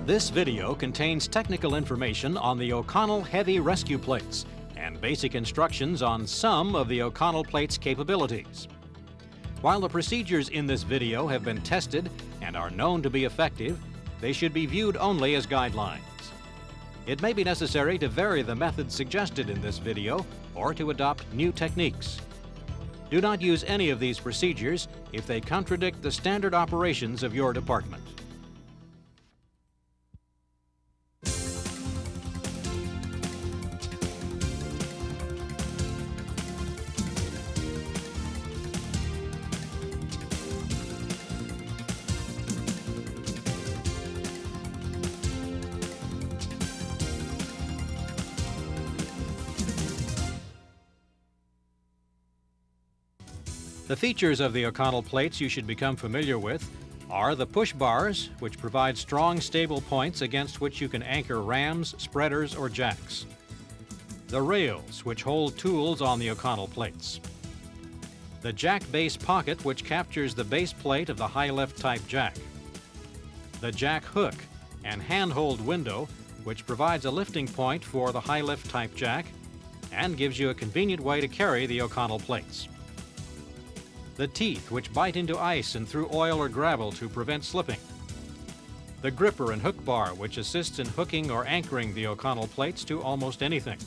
This video contains technical information on the O'Connell Heavy Rescue Plates and basic instructions on some of the O'Connell plate's capabilities. While the procedures in this video have been tested and are known to be effective, they should be viewed only as guidelines. It may be necessary to vary the methods suggested in this video or to adopt new techniques. Do not use any of these procedures if they contradict the standard operations of your department. The features of the O'Connell plates you should become familiar with are the push bars, which provide strong, stable points against which you can anchor rams, spreaders, or jacks. The rails, which hold tools on the O'Connell plates. The jack base pocket, which captures the base plate of the high lift type jack. The jack hook and handhold window, which provides a lifting point for the high lift type jack and gives you a convenient way to carry the O'Connell plates. The teeth, which bite into ice and through oil or gravel to prevent slipping. The gripper and hook bar, which assists in hooking or anchoring the O'Connell plates to almost anything.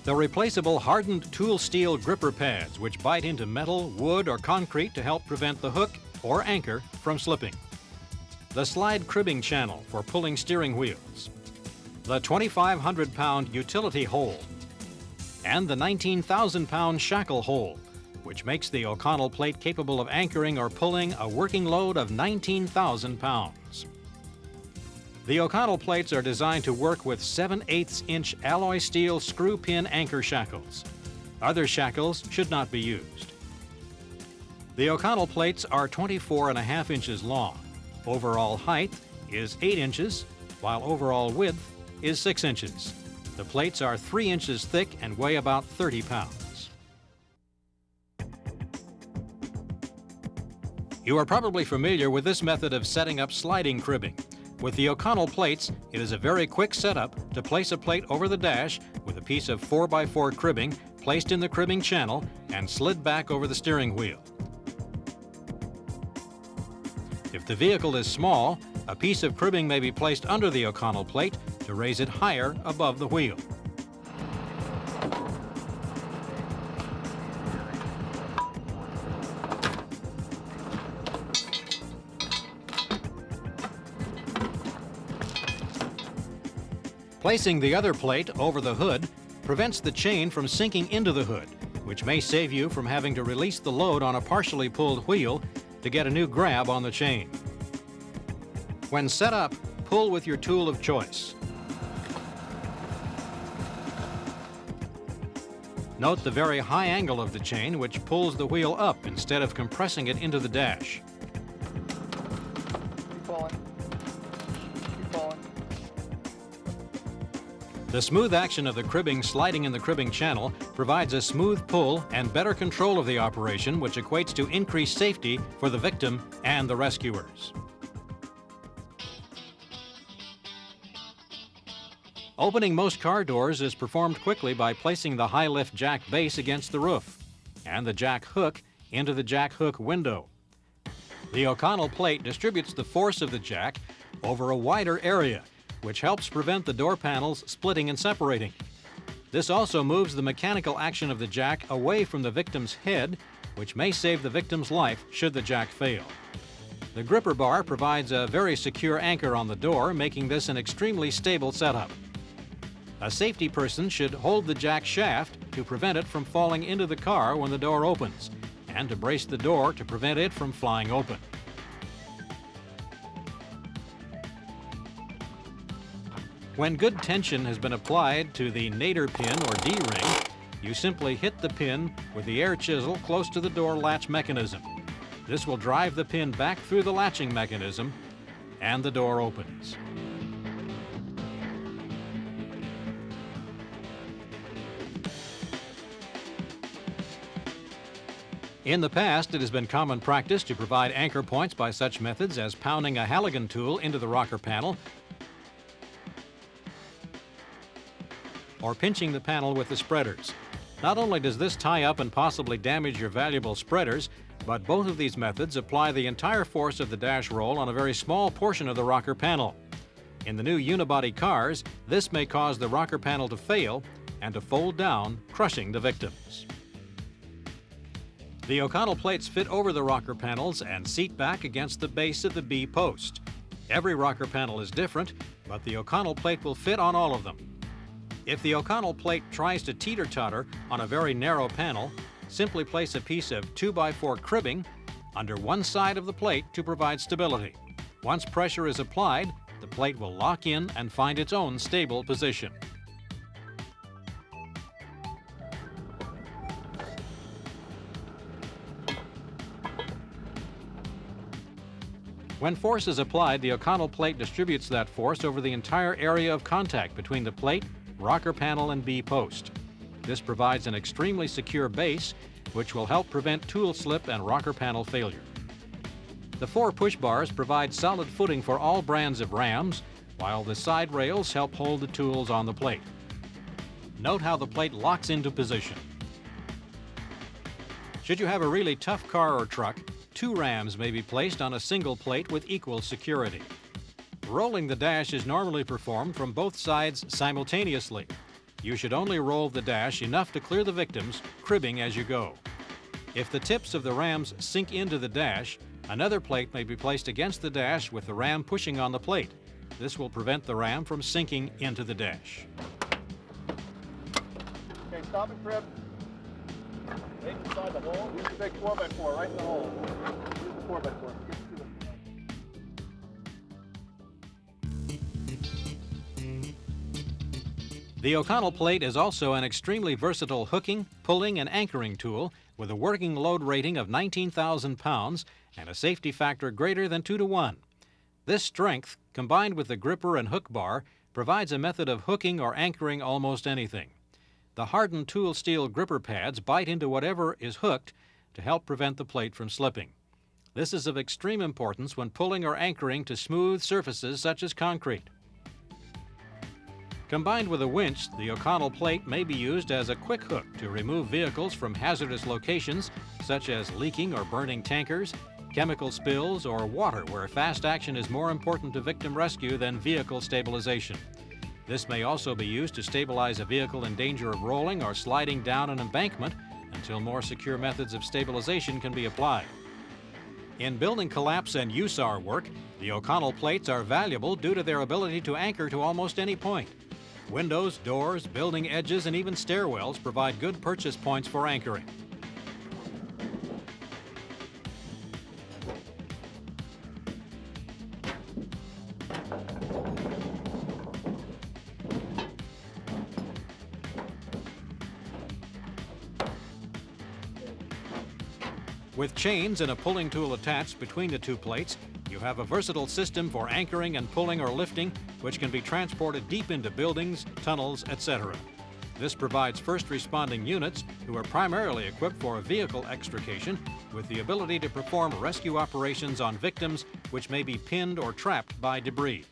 The replaceable hardened tool steel gripper pads, which bite into metal, wood, or concrete to help prevent the hook or anchor from slipping. The slide cribbing channel for pulling steering wheels. The 2,500-pound utility hole. And the 19,000-pound shackle hole, which makes the O'Connell plate capable of anchoring or pulling a working load of 19,000 pounds. The O'Connell plates are designed to work with 7/8-inch alloy steel screw pin anchor shackles. Other shackles should not be used. The O'Connell plates are 24.5 inches long. Overall height is 8 inches, while overall width is 6 inches. The plates are 3 inches thick and weigh about 30 pounds. You are probably familiar with this method of setting up sliding cribbing. With the O'Connell plates, it is a very quick setup to place a plate over the dash with a piece of 4x4 cribbing placed in the cribbing channel and slid back over the steering wheel. If the vehicle is small, a piece of cribbing may be placed under the O'Connell plate to raise it higher above the wheel. Placing the other plate over the hood prevents the chain from sinking into the hood, which may save you from having to release the load on a partially pulled wheel to get a new grab on the chain. When set up, pull with your tool of choice. Note the very high angle of the chain, which pulls the wheel up instead of compressing it into the dash. The smooth action of the cribbing sliding in the cribbing channel provides a smooth pull and better control of the operation, which equates to increased safety for the victim and the rescuers. Opening most car doors is performed quickly by placing the high lift jack base against the roof and the jack hook into the jack hook window. The O'Connell plate distributes the force of the jack over a wider area, which helps prevent the door panels splitting and separating. This also moves the mechanical action of the jack away from the victim's head, which may save the victim's life should the jack fail. The gripper bar provides a very secure anchor on the door, making this an extremely stable setup. A safety person should hold the jack shaft to prevent it from falling into the car when the door opens, and to brace the door to prevent it from flying open. When good tension has been applied to the nadir pin or D-ring, you simply hit the pin with the air chisel close to the door latch mechanism. This will drive the pin back through the latching mechanism and the door opens. In the past, it has been common practice to provide anchor points by such methods as pounding a Halligan tool into the rocker panel or pinching the panel with the spreaders. Not only does this tie up and possibly damage your valuable spreaders, but both of these methods apply the entire force of the dash roll on a very small portion of the rocker panel. In the new unibody cars, this may cause the rocker panel to fail and to fold down, crushing the victims. The O'Connell plates fit over the rocker panels and seat back against the base of the B post. Every rocker panel is different, but the O'Connell plate will fit on all of them. If the O'Connell plate tries to teeter-totter on a very narrow panel, simply place a piece of 2x4 cribbing under one side of the plate to provide stability. Once pressure is applied, the plate will lock in and find its own stable position. When force is applied, the O'Connell plate distributes that force over the entire area of contact between the plate, rocker panel, and B post. This provides an extremely secure base, which will help prevent tool slip and rocker panel failure. The 4 push bars provide solid footing for all brands of rams, while the side rails help hold the tools on the plate. Note how the plate locks into position. Should you have a really tough car or truck, 2 rams may be placed on a single plate with equal security. Rolling the dash is normally performed from both sides simultaneously. You should only roll the dash enough to clear the victims, cribbing as you go. If the tips of the rams sink into the dash, another plate may be placed against the dash with the ram pushing on the plate. This will prevent the ram from sinking into the dash. Okay, stop and crib. Right inside the hole. Use the big 4x4 right in the hole. Use the 4x4. Get to it. The O'Connell plate is also an extremely versatile hooking, pulling, and anchoring tool with a working load rating of 19,000 pounds and a safety factor greater than 2 to 1. This strength, combined with the gripper and hook bar, provides a method of hooking or anchoring almost anything. The hardened tool steel gripper pads bite into whatever is hooked to help prevent the plate from slipping. This is of extreme importance when pulling or anchoring to smooth surfaces such as concrete. Combined with a winch, the O'Connell plate may be used as a quick hook to remove vehicles from hazardous locations such as leaking or burning tankers, chemical spills, or water where fast action is more important to victim rescue than vehicle stabilization. This may also be used to stabilize a vehicle in danger of rolling or sliding down an embankment until more secure methods of stabilization can be applied. In building collapse and USAR work, the O'Connell plates are valuable due to their ability to anchor to almost any point. Windows, doors, building edges, and even stairwells provide good purchase points for anchoring. With chains and a pulling tool attached between the 2 plates, you have a versatile system for anchoring and pulling or lifting, which can be transported deep into buildings, tunnels, etc. This provides first responding units, who are primarily equipped for vehicle extrication, with the ability to perform rescue operations on victims which may be pinned or trapped by debris.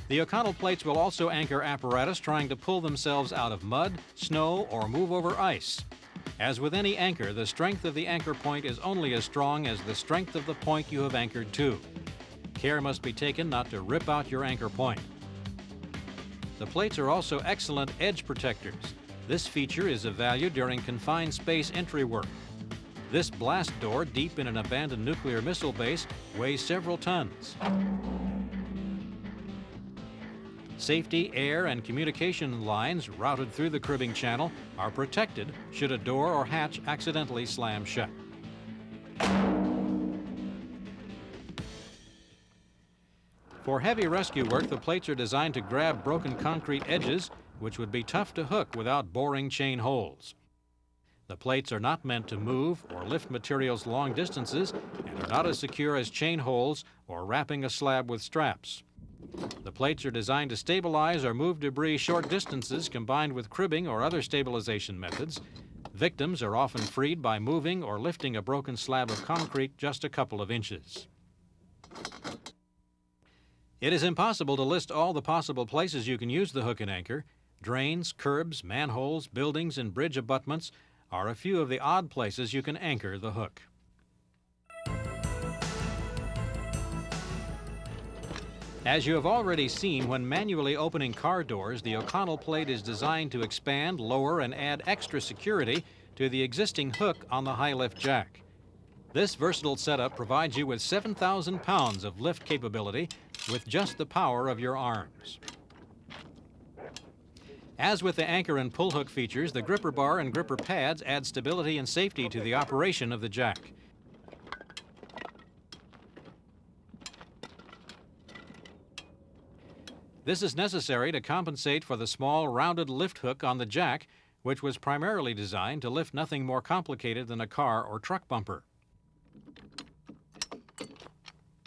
The O'Connell plates will also anchor apparatus trying to pull themselves out of mud, snow, or move over ice. As with any anchor, the strength of the anchor point is only as strong as the strength of the point you have anchored to. Care must be taken not to rip out your anchor point. The plates are also excellent edge protectors. This feature is of value during confined space entry work. This blast door deep in an abandoned nuclear missile base weighs several tons. Safety, air, and communication lines routed through the cribbing channel are protected should a door or hatch accidentally slam shut. For heavy rescue work, the plates are designed to grab broken concrete edges, which would be tough to hook without boring chain holes. The plates are not meant to move or lift materials long distances and are not as secure as chain holes or wrapping a slab with straps. The plates are designed to stabilize or move debris short distances combined with cribbing or other stabilization methods. Victims are often freed by moving or lifting a broken slab of concrete just a couple of inches. It is impossible to list all the possible places you can use the hook and anchor. Drains, curbs, manholes, buildings, and bridge abutments are a few of the odd places you can anchor the hook. As you have already seen, when manually opening car doors, the O'Connell plate is designed to expand, lower, and add extra security to the existing hook on the high lift jack. This versatile setup provides you with 7,000 pounds of lift capability with just the power of your arms. As with the anchor and pull hook features, the gripper bar and gripper pads add stability and safety to the operation of the jack. This is necessary to compensate for the small rounded lift hook on the jack, which was primarily designed to lift nothing more complicated than a car or truck bumper.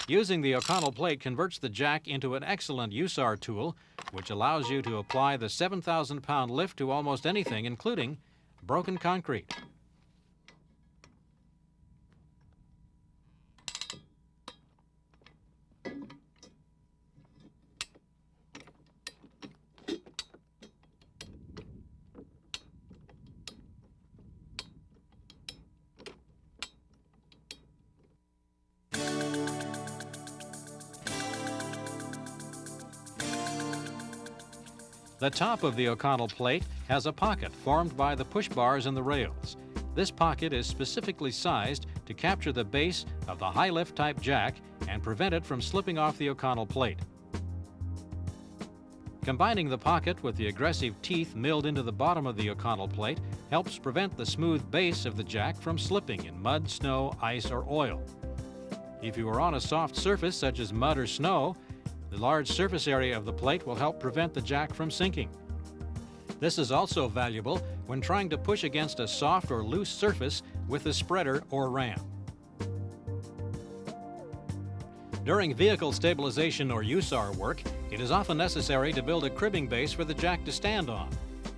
Using the O'Connell plate converts the jack into an excellent USAR tool, which allows you to apply the 7,000-pound lift to almost anything, including broken concrete. The top of the O'Connell plate has a pocket formed by the push bars and the rails. This pocket is specifically sized to capture the base of the high lift type jack and prevent it from slipping off the O'Connell plate. Combining the pocket with the aggressive teeth milled into the bottom of the O'Connell plate helps prevent the smooth base of the jack from slipping in mud, snow, ice, or oil. If you are on a soft surface such as mud or snow, the large surface area of the plate will help prevent the jack from sinking. This is also valuable when trying to push against a soft or loose surface with a spreader or ram. During vehicle stabilization or USAR work, it is often necessary to build a cribbing base for the jack to stand on.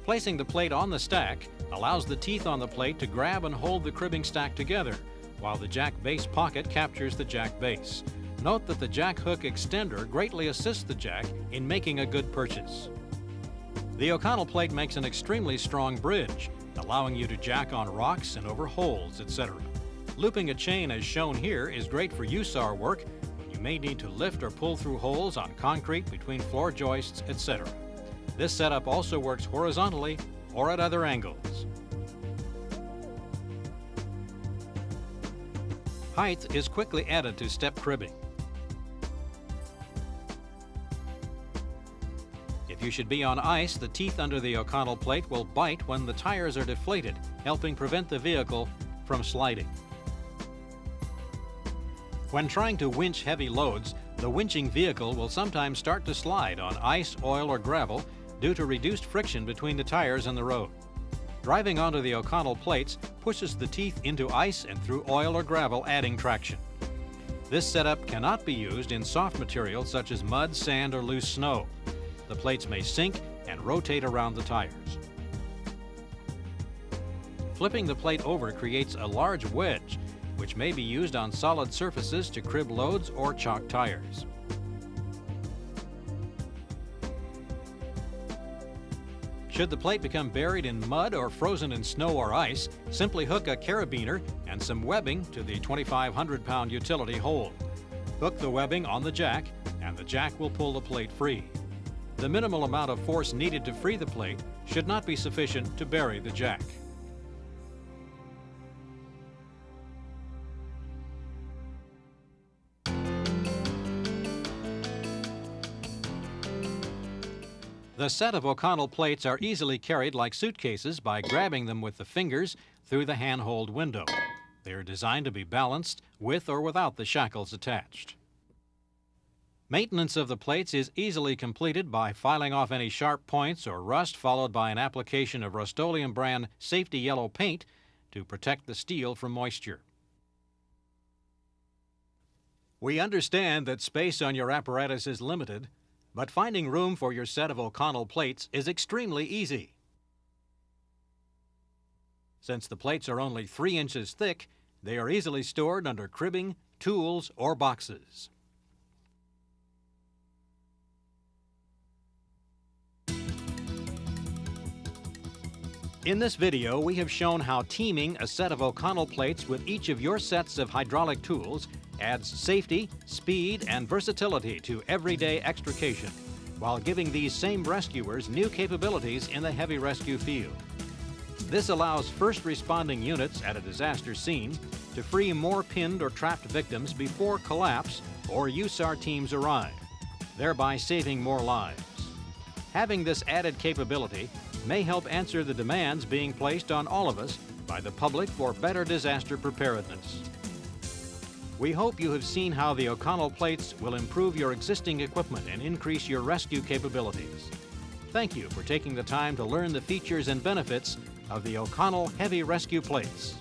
Placing the plate on the stack allows the teeth on the plate to grab and hold the cribbing stack together, while the jack base pocket captures the jack base. Note that the jack hook extender greatly assists the jack in making a good purchase. The O'Connell plate makes an extremely strong bridge, allowing you to jack on rocks and over holes, etc. Looping a chain as shown here is great for USAR work when you may need to lift or pull through holes on concrete between floor joists, etc. This setup also works horizontally or at other angles. Height is quickly added to step cribbing. If you should be on ice, the teeth under the O'Connell plate will bite when the tires are deflated, helping prevent the vehicle from sliding. When trying to winch heavy loads, the winching vehicle will sometimes start to slide on ice, oil, or gravel due to reduced friction between the tires and the road. Driving onto the O'Connell plates pushes the teeth into ice and through oil or gravel, adding traction. This setup cannot be used in soft materials such as mud, sand, or loose snow. The plates may sink and rotate around the tires. Flipping the plate over creates a large wedge, which may be used on solid surfaces to crib loads or chock tires. Should the plate become buried in mud or frozen in snow or ice, simply hook a carabiner and some webbing to the 2,500-pound utility hold. Hook the webbing on the jack, and the jack will pull the plate free. The minimal amount of force needed to free the plate should not be sufficient to bury the jack. The set of O'Connell plates are easily carried like suitcases by grabbing them with the fingers through the handhold window. They are designed to be balanced with or without the shackles attached. Maintenance of the plates is easily completed by filing off any sharp points or rust, followed by an application of Rust-Oleum brand safety yellow paint to protect the steel from moisture. We understand that space on your apparatus is limited, but finding room for your set of O'Connell plates is extremely easy. Since the plates are only 3 inches thick, they are easily stored under cribbing, tools, or boxes. In this video, we have shown how teaming a set of O'Connell plates with each of your sets of hydraulic tools adds safety, speed, and versatility to everyday extrication, while giving these same rescuers new capabilities in the heavy rescue field. This allows first responding units at a disaster scene to free more pinned or trapped victims before collapse or USAR teams arrive, thereby saving more lives. Having this added capability may help answer the demands being placed on all of us by the public for better disaster preparedness. We hope you have seen how the O'Connell plates will improve your existing equipment and increase your rescue capabilities. Thank you for taking the time to learn the features and benefits of the O'Connell Heavy Rescue Plates.